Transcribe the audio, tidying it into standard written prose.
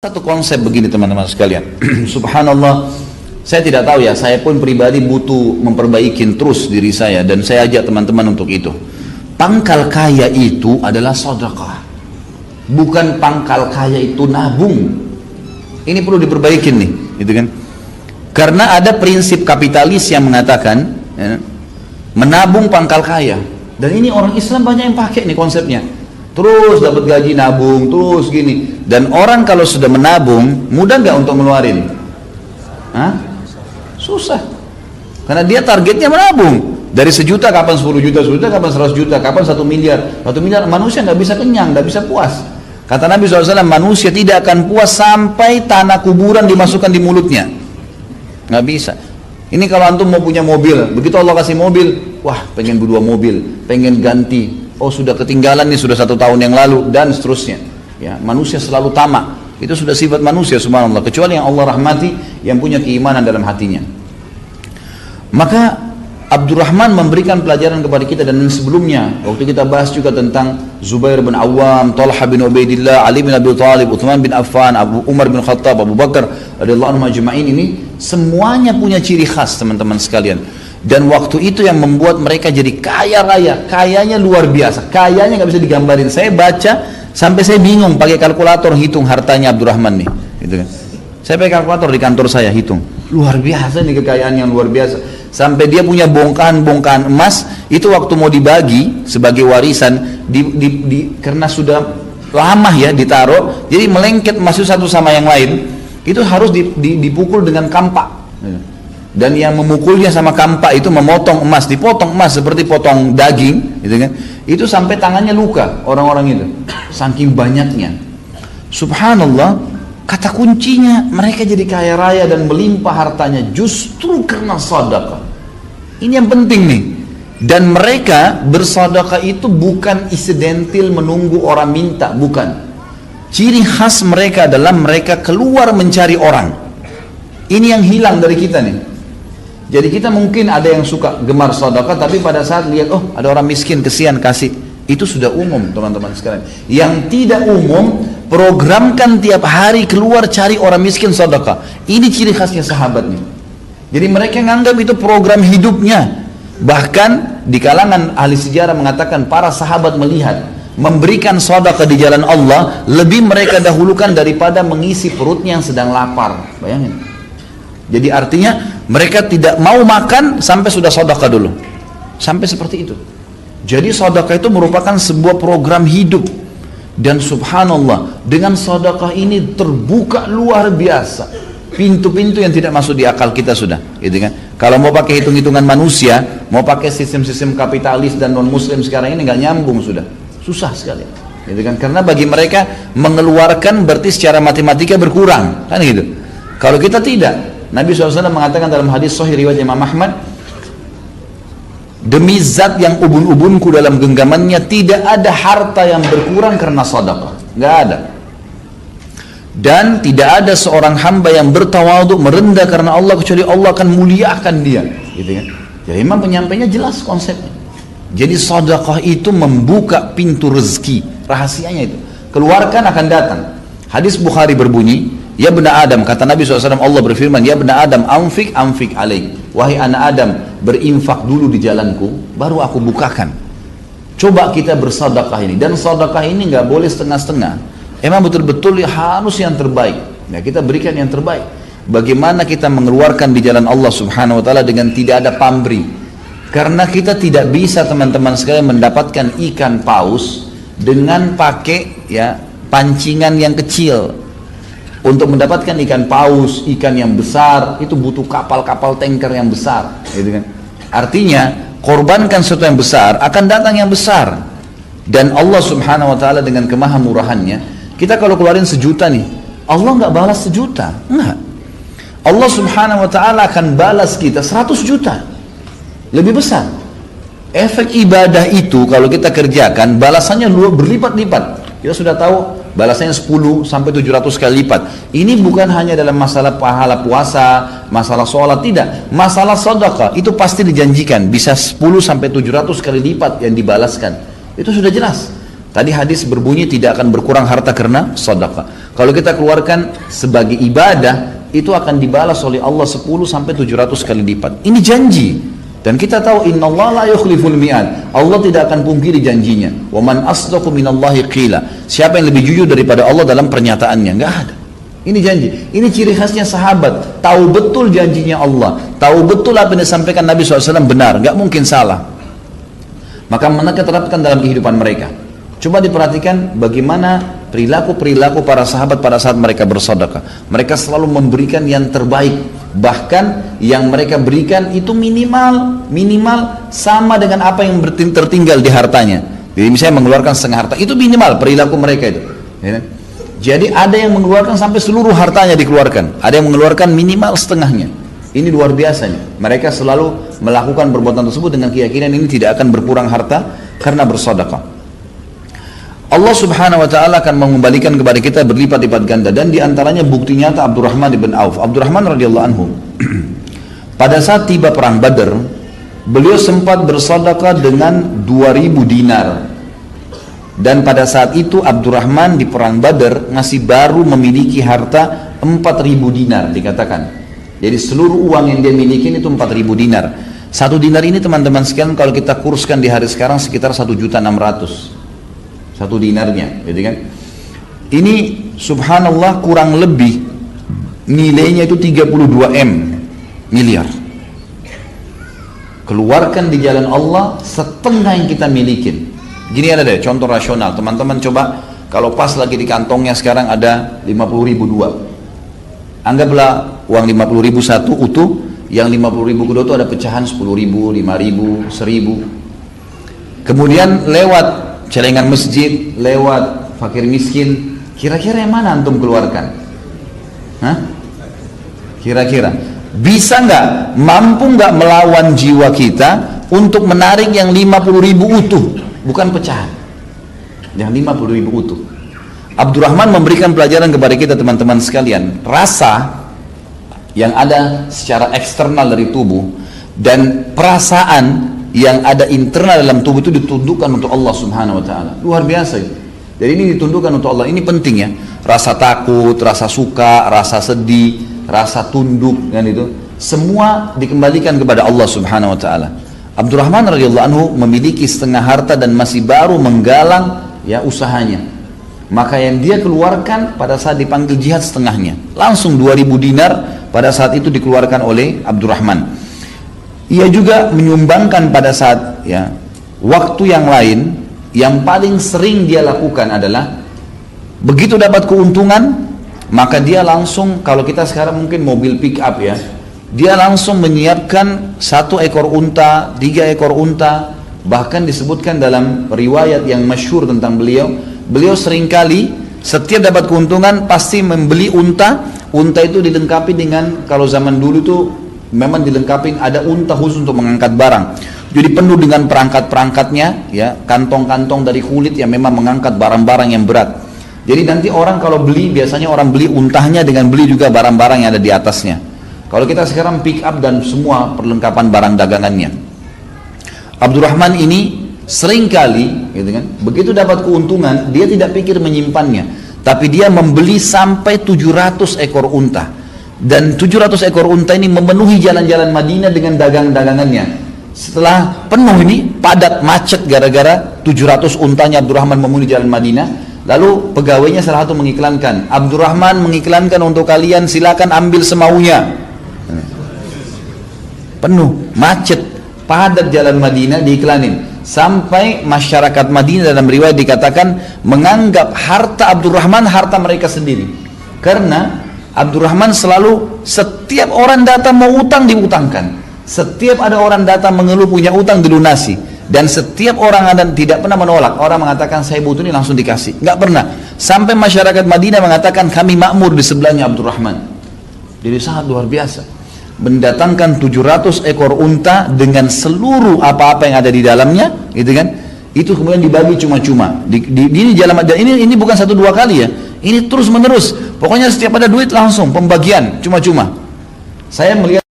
Satu konsep begini teman-teman sekalian. Subhanallah, saya tidak tahu ya, saya pun pribadi butuh memperbaiki terus diri saya, dan saya ajak teman-teman untuk itu. Pangkal kaya itu adalah sedekah, bukan pangkal kaya itu nabung. Ini perlu diperbaiki nih, gitu kan? Karena ada prinsip kapitalis yang mengatakan ya, menabung pangkal kaya, dan ini orang Islam banyak yang pakai nih konsepnya. Terus dapat gaji nabung, terus gini. Dan orang kalau sudah menabung, mudah nggak untuk ngeluarin? Hah? Susah. Karena dia targetnya menabung. Dari 1 juta, kapan 10 juta, 10 juta, kapan 100 juta, kapan 1 miliar. 1 miliar, manusia nggak bisa kenyang, nggak bisa puas. Kata Nabi SAW, manusia tidak akan puas sampai tanah kuburan dimasukkan di mulutnya. Nggak bisa. Ini kalau antum mau punya mobil, begitu Allah kasih mobil, wah pengen 2 mobil, pengen ganti. Oh sudah ketinggalan nih, sudah 1 tahun yang lalu, dan seterusnya. Ya, manusia selalu tamak. Itu sudah sifat manusia, subhanallah. Kecuali yang Allah rahmati, yang punya keimanan dalam hatinya. Maka Abdurrahman memberikan pelajaran kepada kita, dan sebelumnya waktu kita bahas juga tentang Zubair bin Awam, Talha bin Ubaidillah, Ali bin Abi Thalib, Uthman bin Affan, Abu Umar bin Khattab, Abu Bakar radhiyallahu anhum ajma'in, ini semuanya punya ciri khas teman-teman sekalian. Dan waktu itu yang membuat mereka jadi kaya raya, kayanya luar biasa, kayanya nggak bisa digambarin. Saya baca sampai saya bingung, pakai kalkulator hitung hartanya Abdurrahman nih, gitu kan. Saya pakai kalkulator di kantor saya hitung, luar biasa nih kekayaan yang luar biasa. Sampai dia punya bongkahan-bongkahan emas, itu waktu mau dibagi sebagai warisan, karena sudah lama ya ditaruh, jadi melengket masuk satu sama yang lain, itu harus dipukul dengan kampak. Dan yang memukulnya sama kampak itu memotong emas, dipotong emas seperti potong daging, gitu kan? Itu sampai tangannya luka orang-orang itu, saking banyaknya. Subhanallah, kata kuncinya mereka jadi kaya raya dan melimpah hartanya justru karena sedekah. Ini yang penting nih. Dan mereka bersedekah itu bukan insidental menunggu orang minta, bukan. Ciri khas mereka adalah mereka keluar mencari orang. Ini yang hilang dari kita nih. Jadi kita mungkin ada yang suka gemar sedekah, tapi pada saat lihat, oh ada orang miskin, kesian kasih. Itu sudah umum teman-teman sekalian. Yang tidak umum, programkan tiap hari keluar cari orang miskin sedekah. Ini ciri khasnya sahabat nih. Jadi mereka menganggap itu program hidupnya. Bahkan di kalangan ahli sejarah mengatakan para sahabat melihat memberikan sedekah di jalan Allah lebih mereka dahulukan daripada mengisi perutnya yang sedang lapar. Bayangin. Jadi artinya mereka tidak mau makan sampai sudah sedekah dulu. Sampai seperti itu. Jadi sedekah itu merupakan sebuah program hidup. Dan subhanallah, dengan sedekah ini terbuka luar biasa pintu-pintu yang tidak masuk di akal kita sudah, gitu kan? Kalau mau pakai hitung-hitungan manusia, mau pakai sistem-sistem kapitalis dan non muslim sekarang ini nggak nyambung sudah. Susah sekali. Gitu kan? Karena bagi mereka mengeluarkan berarti secara matematika berkurang, kan gitu. Kalau kita tidak, Nabi SAW mengatakan dalam hadis sahih riwayat Imam Ahmad, demi zat yang ubun-ubunku dalam genggamannya tidak ada harta yang berkurang karena sedekah, nggak ada. Dan tidak ada seorang hamba yang bertawadhu merendah karena Allah kecuali Allah akan muliakan dia, gitu kan? Jadi memang penyampainya jelas konsepnya. Jadi sedekah itu membuka pintu rezeki, rahasianya itu. Keluarkan akan datang. Hadis Bukhari berbunyi, ya bena Adam, kata Nabi SAW, Allah berfirman, ya bena Adam, anfik alaik. Wahai anak Adam, berinfak dulu di jalanku, baru aku bukakan. Coba kita bersedekah ini, dan sedekah ini nggak boleh setengah-setengah. Emang betul-betul harus yang terbaik. Ya, kita berikan yang terbaik. Bagaimana kita mengeluarkan di jalan Allah Subhanahu Wa Taala dengan tidak ada pamrih? Karena kita tidak bisa teman-teman sekalian mendapatkan ikan paus dengan pakai ya pancingan yang kecil. Untuk mendapatkan ikan paus, ikan yang besar, itu butuh kapal-kapal tanker yang besar, gitu kan? Artinya, korbankan sesuatu yang besar, akan datang yang besar. Dan Allah Subhanahu Wa Taala dengan kemahamurahannya, kita kalau keluarin 1 juta nih, Allah nggak balas 1 juta, enggak. Allah Subhanahu Wa Taala akan balas kita 100 juta, lebih besar. Efek ibadah itu kalau kita kerjakan, balasannya berlipat-lipat. Kita sudah tahu balasannya 10 sampai 700 kali lipat. Ini bukan hanya dalam masalah pahala puasa, masalah sholat, tidak. Masalah sedekah itu pasti dijanjikan bisa 10 sampai 700 kali lipat yang dibalaskan. Itu sudah jelas. Tadi hadis berbunyi tidak akan berkurang harta karena sedekah. Kalau kita keluarkan sebagai ibadah, itu akan dibalas oleh Allah 10 sampai 700 kali lipat. Ini janji. Dan kita tahu innallaha la yukhliful mi'ad. Allah tidak akan pungkiri janjinya. Wa man asdaqu minallahi qila. Siapa yang lebih jujur daripada Allah dalam pernyataannya? Enggak ada. Ini janji. Ini ciri khasnya sahabat. Tahu betul janjinya Allah. Tahu betul apa yang disampaikan Nabi SAW benar. Enggak mungkin salah. Maka mereka terapkan dalam kehidupan mereka. Coba diperhatikan bagaimana perilaku-perilaku para sahabat pada saat mereka bersedekah. Mereka selalu memberikan yang terbaik. Bahkan yang mereka berikan itu minimal sama dengan apa yang tertinggal di hartanya. Jadi misalnya mengeluarkan setengah harta, itu minimal perilaku mereka itu. Ya. Jadi ada yang mengeluarkan sampai seluruh hartanya dikeluarkan. Ada yang mengeluarkan minimal setengahnya. Ini luar biasanya. Mereka selalu melakukan perbuatan tersebut dengan keyakinan ini tidak akan berkurang harta karena bersedekah. Allah Subhanahu wa taala akan mengembalikan kepada kita berlipat-lipat ganda, dan diantaranya bukti nyata Abdurrahman bin Auf. Abdurrahman radhiyallahu anhu pada saat tiba perang Badar, beliau sempat bersedekah dengan 2000 dinar. Dan pada saat itu Abdurrahman di perang Badar masih baru memiliki harta 4000 dinar dikatakan. Jadi seluruh uang yang dia miliki itu 4000 dinar. 1 dinar ini teman-teman sekalian kalau kita kurskan di hari sekarang sekitar 1.600.000. 1 dinarnya, gitu kan? Ini subhanallah kurang lebih nilainya itu 32 miliar. Keluarkan di jalan Allah setengah yang kita milikin. Gini ada deh contoh rasional, teman-teman coba kalau pas lagi di kantongnya sekarang ada 50.000 dua. Anggaplah uang 50.000 satu utuh, yang 50.000 kedua itu ada pecahan 10.000, 5.000, 1.000. Kemudian lewat celengan masjid, lewat fakir miskin, kira-kira yang mana antum keluarkan? Hah? Kira-kira bisa nggak, mampu nggak melawan jiwa kita untuk menarik yang 50.000 utuh, bukan pecahan, yang 50.000 utuh. Abdurrahman memberikan pelajaran kepada kita teman-teman sekalian, rasa yang ada secara eksternal dari tubuh dan perasaan yang ada internal dalam tubuh itu ditundukkan untuk Allah Subhanahu wa taala. Luar biasa itu. Jadi ini ditundukkan untuk Allah. Ini penting ya. Rasa takut, rasa suka, rasa sedih, rasa tunduk kan itu. Semua dikembalikan kepada Allah Subhanahu wa taala. Abdurrahman radhiyallahu anhu memiliki setengah harta dan masih baru menggalang ya usahanya. Maka yang dia keluarkan pada saat dipanggil jihad setengahnya. Langsung 2000 dinar pada saat itu dikeluarkan oleh Abdurrahman. Ia juga menyumbangkan pada saat ya waktu yang lain, yang paling sering dia lakukan adalah begitu dapat keuntungan maka dia langsung, kalau kita sekarang mungkin mobil pick up ya, dia langsung menyiapkan 1 ekor unta, 3 ekor unta. Bahkan disebutkan dalam riwayat yang masyhur tentang beliau seringkali setiap dapat keuntungan pasti membeli unta. Unta itu dilengkapi dengan, kalau zaman dulu itu memang dilengkapi ada unta khusus untuk mengangkat barang. Jadi penuh dengan perangkat-perangkatnya, ya, kantong-kantong dari kulit yang memang mengangkat barang-barang yang berat. Jadi nanti orang kalau beli, biasanya orang beli untahnya dengan beli juga barang-barang yang ada di atasnya. Kalau kita sekarang pick up dan semua perlengkapan barang dagangannya. Abdurrahman ini seringkali, gitu kan, begitu dapat keuntungan, dia tidak pikir menyimpannya, tapi dia membeli sampai 700 ekor unta. Dan 700 ekor unta ini memenuhi jalan-jalan Madinah dengan dagang-dagangannya. Setelah penuh ini, padat, macet gara-gara 700 untanya Abdurrahman memenuhi jalan Madinah. Lalu pegawainya salah satu mengiklankan, Abdurrahman mengiklankan untuk kalian, silakan ambil semaunya. Penuh, macet, padat jalan Madinah diiklanin. Sampai masyarakat Madinah dalam riwayat dikatakan menganggap harta Abdurrahman harta mereka sendiri. Karena Abdurrahman selalu setiap orang datang mau utang diutangkan, setiap ada orang datang mengeluh punya utang dilunasi, dan setiap orang ada tidak pernah menolak. Orang mengatakan saya butuh ini langsung dikasih, nggak pernah. Sampai masyarakat Madinah mengatakan kami makmur di sebelahnya Abdurrahman. Jadi sangat luar biasa, mendatangkan 700 ekor unta dengan seluruh apa-apa yang ada di dalamnya, gitu kan? Itu kemudian dibagi cuma-cuma. Ini jalan, ini bukan 1-2 kali ya. Ini terus menerus. Pokoknya setiap ada duit langsung pembagian cuma-cuma. Saya melihat